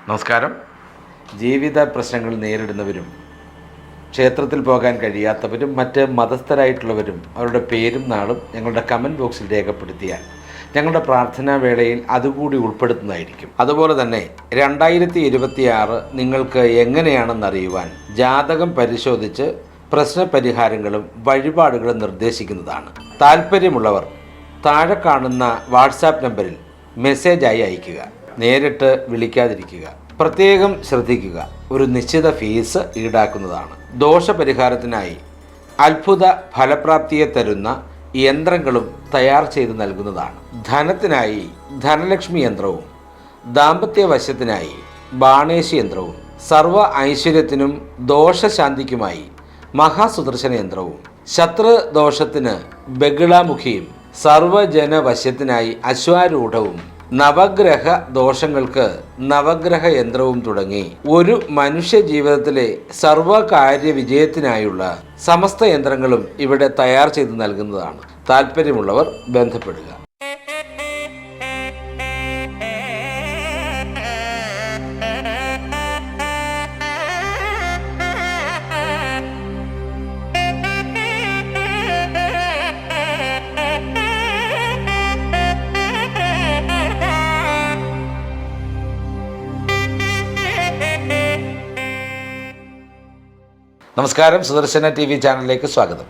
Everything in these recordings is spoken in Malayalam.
നമസ്കാരം. ജീവിത പ്രശ്നങ്ങൾ നേരിടുന്നവരും ക്ഷേത്രത്തിൽ പോകാൻ കഴിയാത്തവരും മറ്റ് മതസ്ഥരായിട്ടുള്ളവരും അവരുടെ പേരും നാളും ഞങ്ങളുടെ കമൻറ്റ് ബോക്സിൽ രേഖപ്പെടുത്തിയാൽ ഞങ്ങളുടെ പ്രാർത്ഥനാ വേളയിൽ അതുകൂടി ഉൾപ്പെടുത്തുന്നതായിരിക്കും. അതുപോലെ തന്നെ 2026 നിങ്ങൾക്ക് എങ്ങനെയാണെന്നറിയുവാൻ ജാതകം പരിശോധിച്ച് പ്രശ്നപരിഹാരങ്ങളും വഴിപാടുകളും നിർദ്ദേശിക്കുന്നതാണ്. താല്പര്യമുള്ളവർ താഴെ കാണുന്ന വാട്സാപ്പ് നമ്പറിൽ മെസ്സേജായി അയയ്ക്കുക. നേരിട്ട് വിളിക്കാതിരിക്കുക. പ്രത്യേകം ശ്രദ്ധിക്കുക, ഒരു നിശ്ചിത ഫീസ് ഈടാക്കുന്നതാണ്. ദോഷപരിഹാരത്തിനായി അത്ഭുത ഫലപ്രാപ്തിയെ തരുന്ന യന്ത്രങ്ങളും തയ്യാർ ചെയ്ത് നൽകുന്നതാണ്. ധനത്തിനായി ധനലക്ഷ്മി യന്ത്രവും, ദാമ്പത്യവശത്തിനായി ബാണേശി യന്ത്രവും, സർവ ഐശ്വര്യത്തിനും ദോഷശാന്തിക്കുമായി മഹാസുദർശന യന്ത്രവും, ശത്രുദോഷത്തിന് ബഗിളാമുഖിയും, സർവജനവശ്യത്തിനായി അശ്വാരൂഢവും, നവഗ്രഹ ദോഷങ്ങൾക്ക് നവഗ്രഹ യന്ത്രവും തുടങ്ങി ഒരു മനുഷ്യ ജീവിതത്തിലെ സർവകാര്യ വിജയത്തിനായുള്ള സമസ്ത യന്ത്രങ്ങളും ഇവിടെ തയ്യാർ ചെയ്ത് നൽകുന്നതാണ്. താല്പര്യമുള്ളവർ ബന്ധപ്പെടുക. നമസ്കാരം. സുദർശന TV ചാനലിലേക്ക് സ്വാഗതം.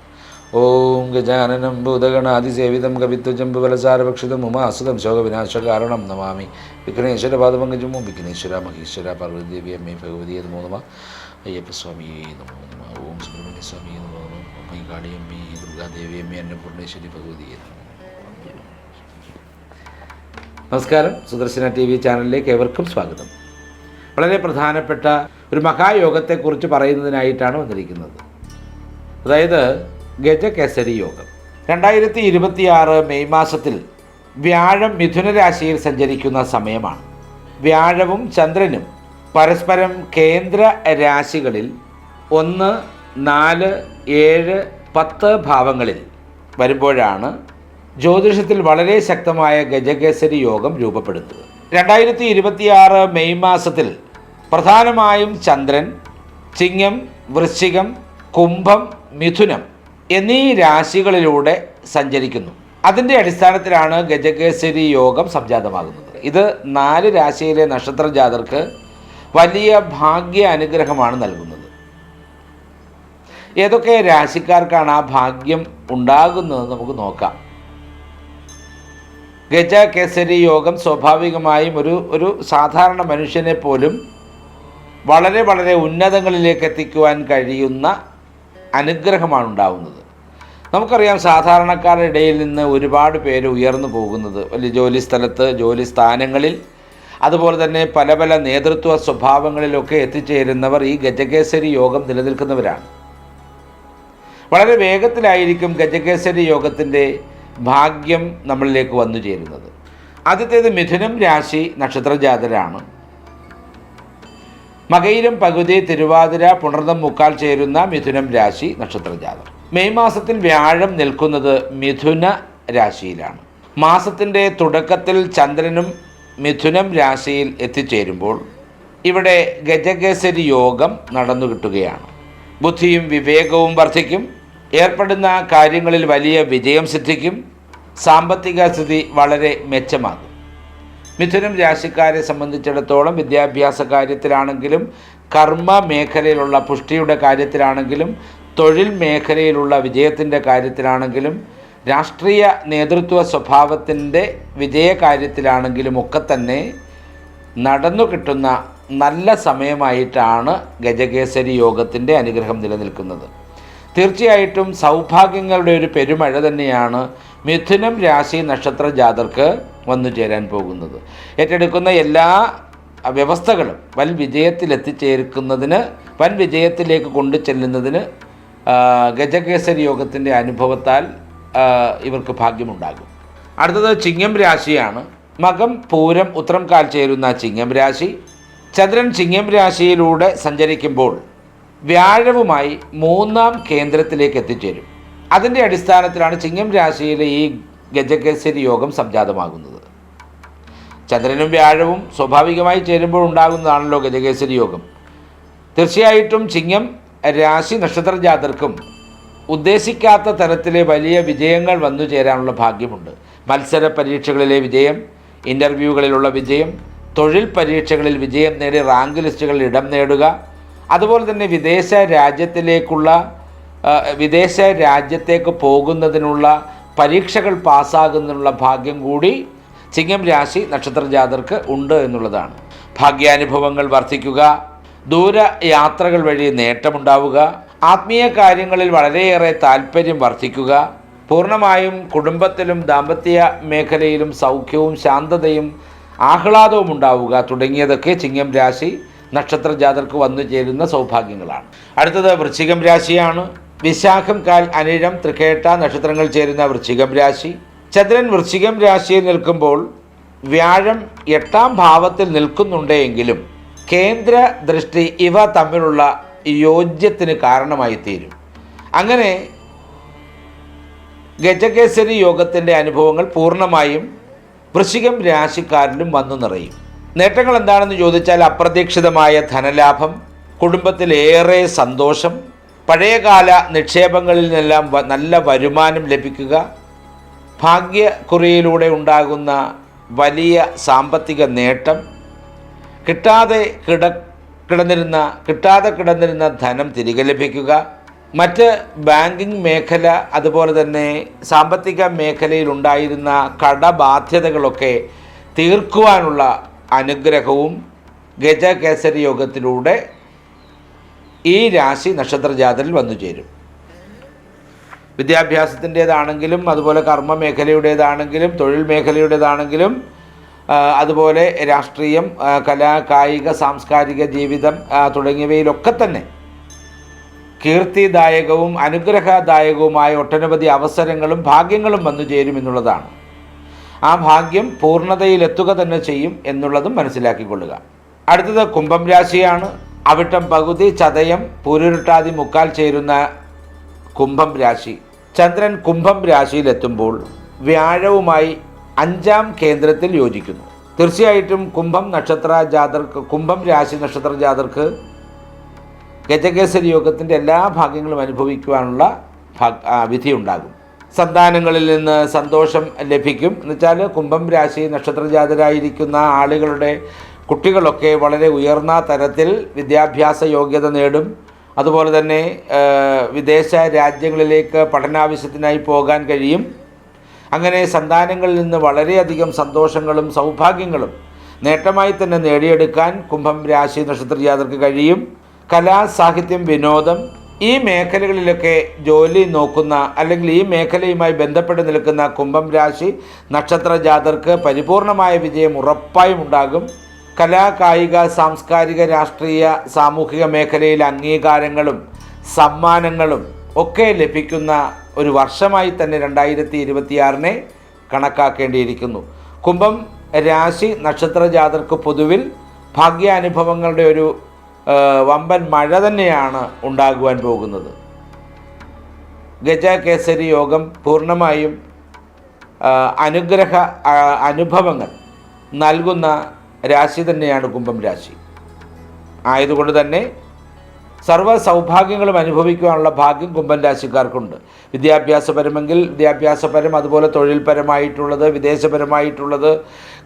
ഓം ഗജാനനം ഭൂതഗണാതിസേവിതം കവിത്വജംബുബലസാരഭക്ഷിതം ഉമാസുതം ശോകവിനാശകാരണം നമാമി വിഘ്നേശ്വര പാദപങ്കജമോ വിഘ്നേശ്വര മഹേശ്വര പാർവതീദേവി അമ്മേ ഭഗവതിയെ നമോ നമ. അയ്യപ്പസ്വാമിയെ നമോ നമ. ഓം സുബ്രഹ്മണ്യ സ്വാമിയെ നമോ നമ. അമ്മൈകാളി അമ്മേ ദുർഗാദേവി അമ്മേ അന്നപൂർണേശ്വരി ഭഗവതിയെ നമോ. നമസ്കാരം. സുദർശന TV ചാനലിലേക്ക് ഏവർക്കും സ്വാഗതം. വളരെ പ്രധാനപ്പെട്ട ഒരു മഹായോഗത്തെക്കുറിച്ച് പറയുന്നതിനായിട്ടാണ് വന്നിരിക്കുന്നത്. അതായത് ഗജകേസരി യോഗം. 2026 മെയ് മാസത്തിൽ വ്യാഴം മിഥുന രാശിയിൽ സഞ്ചരിക്കുന്ന സമയമാണ്. വ്യാഴവും ചന്ദ്രനും പരസ്പരം കേന്ദ്ര രാശികളിൽ 1, 4, 7, 10 ഭാവങ്ങളിൽ വരുമ്പോഴാണ് ജ്യോതിഷത്തിൽ വളരെ ശക്തമായ ഗജകേസരി യോഗം രൂപപ്പെടുന്നത്. 2026 മെയ് മാസത്തിൽ പ്രധാനമായും ചന്ദ്രൻ ചിങ്ങം, വൃശ്ചികം, കുംഭം, മിഥുനം എന്നീ രാശികളിലൂടെ സഞ്ചരിക്കുന്നു. അതിൻ്റെ അടിസ്ഥാനത്തിലാണ് ഗജകേസരി യോഗം സംജാതമാകുന്നത്. ഇത് 4 രാശിയിലെ നക്ഷത്ര ജാതർക്ക് വലിയ ഭാഗ്യ അനുഗ്രഹമാണ് നൽകുന്നത്. ഏതൊക്കെ രാശിക്കാർക്കാണ് ആ ഭാഗ്യം ഉണ്ടാകുന്നത് നമുക്ക് നോക്കാം. ഗജകേസരി യോഗം സ്വാഭാവികമായും ഒരു സാധാരണ മനുഷ്യനെ പോലും വളരെ വളരെ ഉന്നതങ്ങളിലേക്ക് എത്തിക്കുവാൻ കഴിയുന്ന അനുഗ്രഹമാണ് ഉണ്ടാവുന്നത്. നമുക്കറിയാം, സാധാരണക്കാരുടെ ഇടയിൽ നിന്ന് ഒരുപാട് പേര് ഉയർന്നു പോകുന്നത് വലിയ ജോലി സ്ഥലത്ത്, ജോലി സ്ഥാനങ്ങളിൽ, അതുപോലെ തന്നെ പല പല നേതൃത്വ സ്വഭാവങ്ങളിലൊക്കെ എത്തിച്ചേരുന്നവർ ഈ ഗജകേസരി യോഗം നിലനിൽക്കുന്നവരാണ്. വളരെ വേഗത്തിലായിരിക്കും ഗജകേസരി യോഗത്തിൻ്റെ ഭാഗ്യം നമ്മളിലേക്ക് വന്നു ചേരുന്നത്. ആദ്യത്തേത് മിഥുനം രാശി നക്ഷത്രജാതരാണ്. മകയിരം, പകുതി, തിരുവാതിര, പുണർദം, മുക്കാൽ ചേരുന്ന മിഥുനം രാശി നക്ഷത്രജാതർ. മെയ് മാസത്തിൽ വ്യാഴം നിൽക്കുന്നത് മിഥുന രാശിയിലാണ്. മാസത്തിൻ്റെ തുടക്കത്തിൽ ചന്ദ്രനും മിഥുനം രാശിയിൽ എത്തിച്ചേരുമ്പോൾ ഇവിടെ ഗജകേസരി യോഗം നടന്നു കിട്ടുകയാണ്. ബുദ്ധിയും വിവേകവും വർദ്ധിക്കും. ഏർപ്പെടുന്ന കാര്യങ്ങളിൽ വലിയ വിജയം സിദ്ധിക്കും. സാമ്പത്തിക സ്ഥിതി വളരെ മെച്ചമാകും. മിഥുനം രാശിക്കാരെ സംബന്ധിച്ചിടത്തോളം വിദ്യാഭ്യാസ കാര്യത്തിലാണെങ്കിലും, കർമ്മ മേഖലയിലുള്ള പുഷ്ടിയുടെ കാര്യത്തിലാണെങ്കിലും, തൊഴിൽ മേഖലയിലുള്ള വിജയത്തിൻ്റെ കാര്യത്തിലാണെങ്കിലും, രാഷ്ട്രീയ നേതൃത്വ സ്വഭാവത്തിൻ്റെ വിജയകാര്യത്തിലാണെങ്കിലും ഒക്കെ തന്നെ നടന്നു കിട്ടുന്ന നല്ല സമയമായിട്ടാണ് ഗജകേസരി യോഗത്തിൻ്റെ അനുഗ്രഹം നിലനിൽക്കുന്നത്. തീർച്ചയായിട്ടും സൗഭാഗ്യങ്ങളുടെ ഒരു പെരുമഴ തന്നെയാണ് മിഥുനം രാശി നക്ഷത്ര ജാതർക്ക് വന്നു ചേരാൻ പോകുന്നത്. ഏറ്റെടുക്കുന്ന എല്ലാ വ്യവസ്ഥകളും വൻ വിജയത്തിലെത്തിച്ചേർക്കുന്നതിന്, വൻ വിജയത്തിലേക്ക് കൊണ്ടു ചെല്ലുന്നതിന് ഗജകേസരി യോഗത്തിൻ്റെ അനുഭവത്താൽ ഇവർക്ക് ഭാഗ്യമുണ്ടാകും. അടുത്തത് ചിങ്ങം രാശിയാണ്. മകം, പൂരം, ഉത്രം കാൽ ചേരുന്ന ചിങ്ങം രാശി. ചന്ദ്രൻ ചിങ്ങം രാശിയിലൂടെ സഞ്ചരിക്കുമ്പോൾ വ്യാഴവുമായി 3ാം കേന്ദ്രത്തിലേക്ക് എത്തിച്ചേരും. അതിൻ്റെ അടിസ്ഥാനത്തിലാണ് ചിങ്ങം രാശിയിലെ ഈ ഗജകേസരി യോഗം സംജാതമാകുന്നത്. ചന്ദ്രനും വ്യാഴവും സ്വാഭാവികമായി ചേരുമ്പോൾ ഉണ്ടാകുന്നതാണല്ലോ ഗജകേസരി യോഗം. തീർച്ചയായിട്ടും ചിങ്ങം രാശി നക്ഷത്ര ജാതർക്കും ഉദ്ദേശിക്കാത്ത തരത്തിലെ വലിയ വിജയങ്ങൾ വന്നു ചേരാനുള്ള ഭാഗ്യമുണ്ട്. മത്സര പരീക്ഷകളിലെ വിജയം, ഇൻ്റർവ്യൂകളിലുള്ള വിജയം, തൊഴിൽ പരീക്ഷകളിൽ വിജയം നേടി റാങ്ക് ലിസ്റ്റുകളിൽ ഇടം നേടുക, അതുപോലെ തന്നെ വിദേശ രാജ്യത്തേക്ക് പോകുന്നതിനുള്ള പരീക്ഷകൾ പാസ്സാകുന്നതിനുള്ള ഭാഗ്യം കൂടി ചിങ്ങം രാശി നക്ഷത്ര ജാതർക്ക് ഉണ്ട് എന്നുള്ളതാണ്. ഭാഗ്യാനുഭവങ്ങൾ വർദ്ധിക്കുക, ദൂരയാത്രകൾ വഴി നേട്ടമുണ്ടാവുക, ആത്മീയ കാര്യങ്ങളിൽ വളരെയേറെ താല്പര്യം വർദ്ധിക്കുക, പൂർണ്ണമായും കുടുംബത്തിലും ദാമ്പത്യ മേഖലയിലും സൗഖ്യവും ശാന്തതയും ആഹ്ലാദവും ഉണ്ടാവുക തുടങ്ങിയതൊക്കെ ചിങ്ങം രാശി നക്ഷത്ര ജാതർക്ക് വന്നു ചേരുന്ന സൗഭാഗ്യങ്ങളാണ്. അടുത്തത് വൃശ്ചികം രാശിയാണ്. വിശാഖം, കാൽ, അനിഴം, തൃക്കേട്ട നക്ഷത്രങ്ങൾ ചേരുന്ന വൃശ്ചികം രാശി. ചന്ദ്രൻ വൃശ്ചികം രാശിയിൽ നിൽക്കുമ്പോൾ വ്യാഴം 8ാം ഭാവത്തിൽ നിൽക്കുന്നുണ്ടെങ്കിലും കേന്ദ്ര ദൃഷ്ടി ഇവ തമ്മിലുള്ള യോജ്യത്തിന് കാരണമായി തീരും. അങ്ങനെ ഗജകേസരി യോഗത്തിൻ്റെ അനുഭവങ്ങൾ പൂർണ്ണമായും വൃശ്ചികം രാശിക്കാരിലും വന്നു നിറയും. നേട്ടങ്ങൾ എന്താണെന്ന് ചോദിച്ചാൽ അപ്രതീക്ഷിതമായ ധനലാഭം, കുടുംബത്തിലേറെ സന്തോഷം, പഴയകാല നിക്ഷേപങ്ങളിൽ നിന്നെല്ലാം നല്ല വരുമാനം ലഭിക്കുക, ഭാഗ്യക്കുറിയിലൂടെ ഉണ്ടാകുന്ന വലിയ സാമ്പത്തിക നേട്ടം, കിട്ടാതെ കിടന്നിരുന്ന ധനം തിരികെ ലഭിക്കുക, മറ്റ് ബാങ്കിങ് മേഖല അതുപോലെ തന്നെ സാമ്പത്തിക മേഖലയിൽ ഉണ്ടായിരുന്ന കടബാധ്യതകളൊക്കെ തീർക്കുവാനുള്ള അനുഗ്രഹവും ഗജകേസരി യോഗത്തിലൂടെ ഈ രാശി നക്ഷത്ര ജാതരിൽ വന്നു ചേരും. വിദ്യാഭ്യാസത്തിൻ്റേതാണെങ്കിലും അതുപോലെ കർമ്മ മേഖലയുടേതാണെങ്കിലും തൊഴിൽ മേഖലയുടേതാണെങ്കിലും അതുപോലെ രാഷ്ട്രീയം, കലാ, കായിക, സാംസ്കാരിക ജീവിതം തുടങ്ങിയവയിലൊക്കെ തന്നെ കീർത്തിദായകവും അനുഗ്രഹദായകവുമായ ഒട്ടനവധി അവസരങ്ങളും ഭാഗ്യങ്ങളും വന്നു ചേരും എന്നുള്ളതാണ്. ആ ഭാഗ്യം പൂർണ്ണതയിലെത്തുക തന്നെ ചെയ്യും എന്നുള്ളതും മനസ്സിലാക്കിക്കൊള്ളുക. അടുത്തത് കുംഭം രാശിയാണ്. അവിട്ടം പകുതി, ചതയം, പൂരുരുട്ടാതി മുക്കാൽ ചേരുന്ന കുംഭം രാശി. ചന്ദ്രൻ കുംഭം രാശിയിലെത്തുമ്പോൾ വ്യാഴവുമായി 5ാം കേന്ദ്രത്തിൽ യോജിക്കുന്നു. തീർച്ചയായിട്ടും കുംഭം രാശി നക്ഷത്ര ജാതർക്ക് ഗജകേസരി യോഗത്തിൻ്റെ എല്ലാ ഭാഗ്യങ്ങളും അനുഭവിക്കുവാനുള്ള വിധിയുണ്ടാകും. സന്താനങ്ങളിൽ നിന്ന് സന്തോഷം ലഭിക്കും. എന്നുവെച്ചാൽ കുംഭം രാശി നക്ഷത്ര ജാതരായിരിക്കുന്ന ആളുകളുടെ കുട്ടികളൊക്കെ വളരെ ഉയർന്ന തരത്തിൽ വിദ്യാഭ്യാസ യോഗ്യത നേടും. അതുപോലെ തന്നെ വിദേശ രാജ്യങ്ങളിലേക്ക് പഠനാവശ്യത്തിനായി പോകാൻ കഴിയും. അങ്ങനെ സന്താനങ്ങളിൽ നിന്ന് വളരെയധികം സന്തോഷങ്ങളും സൗഭാഗ്യങ്ങളും നേട്ടമായി തന്നെ നേടിയെടുക്കാൻ കുംഭം രാശി നക്ഷത്ര ജാതർക്ക് കഴിയും. കലാ, സാഹിത്യം, വിനോദം ഈ മേഖലകളിലൊക്കെ ജോലി നോക്കുന്ന അല്ലെങ്കിൽ ഈ മേഖലയുമായി ബന്ധപ്പെട്ട് നിൽക്കുന്ന കുംഭം രാശി നക്ഷത്ര ജാതർക്ക് പരിപൂർണമായ വിജയം ഉറപ്പായും ഉണ്ടാകും. കലാ, കായിക, സാംസ്കാരിക, രാഷ്ട്രീയ, സാമൂഹിക മേഖലയിൽ അംഗീകാരങ്ങളും സമ്മാനങ്ങളും ഒക്കെ ലഭിക്കുന്ന ഒരു വർഷമായി തന്നെ 2026 കണക്കാക്കേണ്ടിയിരിക്കുന്നു. കുംഭം രാശി നക്ഷത്ര ജാതർക്ക് പൊതുവിൽ ഭാഗ്യാനുഭവങ്ങളുടെ ഒരു വമ്പൻ മഴ തന്നെയാണ് ഉണ്ടാകുവാൻ പോകുന്നത്. ഗജകേസരി യോഗം പൂർണ്ണമായും അനുഭവങ്ങൾ നൽകുന്ന രാശി തന്നെയാണ് കുംഭം രാശി. ആയതുകൊണ്ട് തന്നെ സർവ്വ സൗഭാഗ്യങ്ങളും അനുഭവിക്കുവാനുള്ള ഭാഗ്യം കുംഭം രാശിക്കാർക്കുണ്ട്. വിദ്യാഭ്യാസപരമെങ്കിൽ വിദ്യാഭ്യാസപരം, അതുപോലെ തൊഴിൽപരമായിട്ടുള്ളത്, വിദേശപരമായിട്ടുള്ളത്,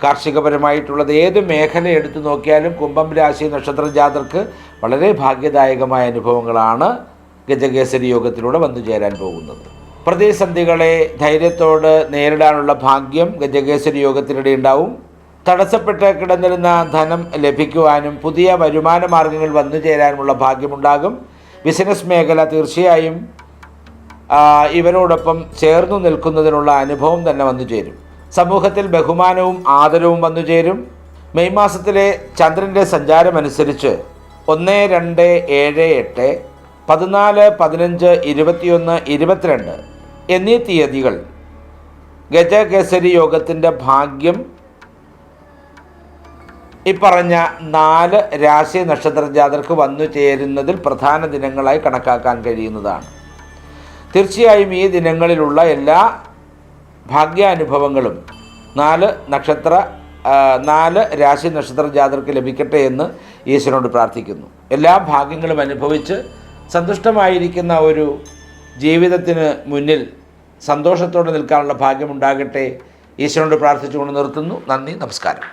കാർഷികപരമായിട്ടുള്ളത്, ഏത് മേഖല എടുത്തു നോക്കിയാലും കുംഭം രാശി നക്ഷത്ര ജാതർക്ക് വളരെ ഭാഗ്യദായകമായ അനുഭവങ്ങളാണ് ഗജകേസരി യോഗത്തിലൂടെ വന്നു ചേരാൻ പോകുന്നത്. പ്രതിസന്ധികളെ ധൈര്യത്തോട് നേരിടാനുള്ള ഭാഗ്യം ഗജകേസരി യോഗത്തിനിടെ ഉണ്ടാവും. തടസ്സപ്പെട്ട് കിടന്നിരുന്ന ധനം ലഭിക്കുവാനും പുതിയ വരുമാന മാർഗങ്ങൾ വന്നു ചേരാനുമുള്ള ഭാഗ്യമുണ്ടാകും. ബിസിനസ് മേഖല തീർച്ചയായും ഇവരോടൊപ്പം ചേർന്നു നിൽക്കുന്നതിനുള്ള അനുഭവം തന്നെ വന്നു ചേരും. സമൂഹത്തിൽ ബഹുമാനവും ആദരവും വന്നു ചേരും. മെയ് മാസത്തിലെ ചന്ദ്രൻ്റെ സഞ്ചാരമനുസരിച്ച് 1, 2, 7, 8, 14, 15, 21, 22 എന്നീ തീയതികൾ ഗജകേസരി യോഗത്തിൻ്റെ ഭാഗ്യം ഈ പറഞ്ഞ 4 രാശി നക്ഷത്ര ജാതർക്ക് വന്നു ചേരുന്നതിൽ പ്രധാന ദിനങ്ങളായി കണക്കാക്കാൻ കഴിയുന്നതാണ്. തീർച്ചയായും ഈ ദിനങ്ങളിലുള്ള എല്ലാ ഭാഗ്യാനുഭവങ്ങളും 4 നക്ഷത്ര 4 രാശി നക്ഷത്ര ജാതർക്ക് ലഭിക്കട്ടെ എന്ന് ഈശ്വരനോട് പ്രാർത്ഥിക്കുന്നു. എല്ലാ ഭാഗ്യങ്ങളും അനുഭവിച്ച് സന്തുഷ്ടമായിരിക്കുന്ന ഒരു ജീവിതത്തിന് മുന്നിൽ സന്തോഷത്തോടെ നിൽക്കാനുള്ള ഭാഗ്യമുണ്ടാകട്ടെ ഈശ്വരനോട് പ്രാർത്ഥിച്ചുകൊണ്ട് നിർത്തുന്നു. നന്ദി, നമസ്കാരം.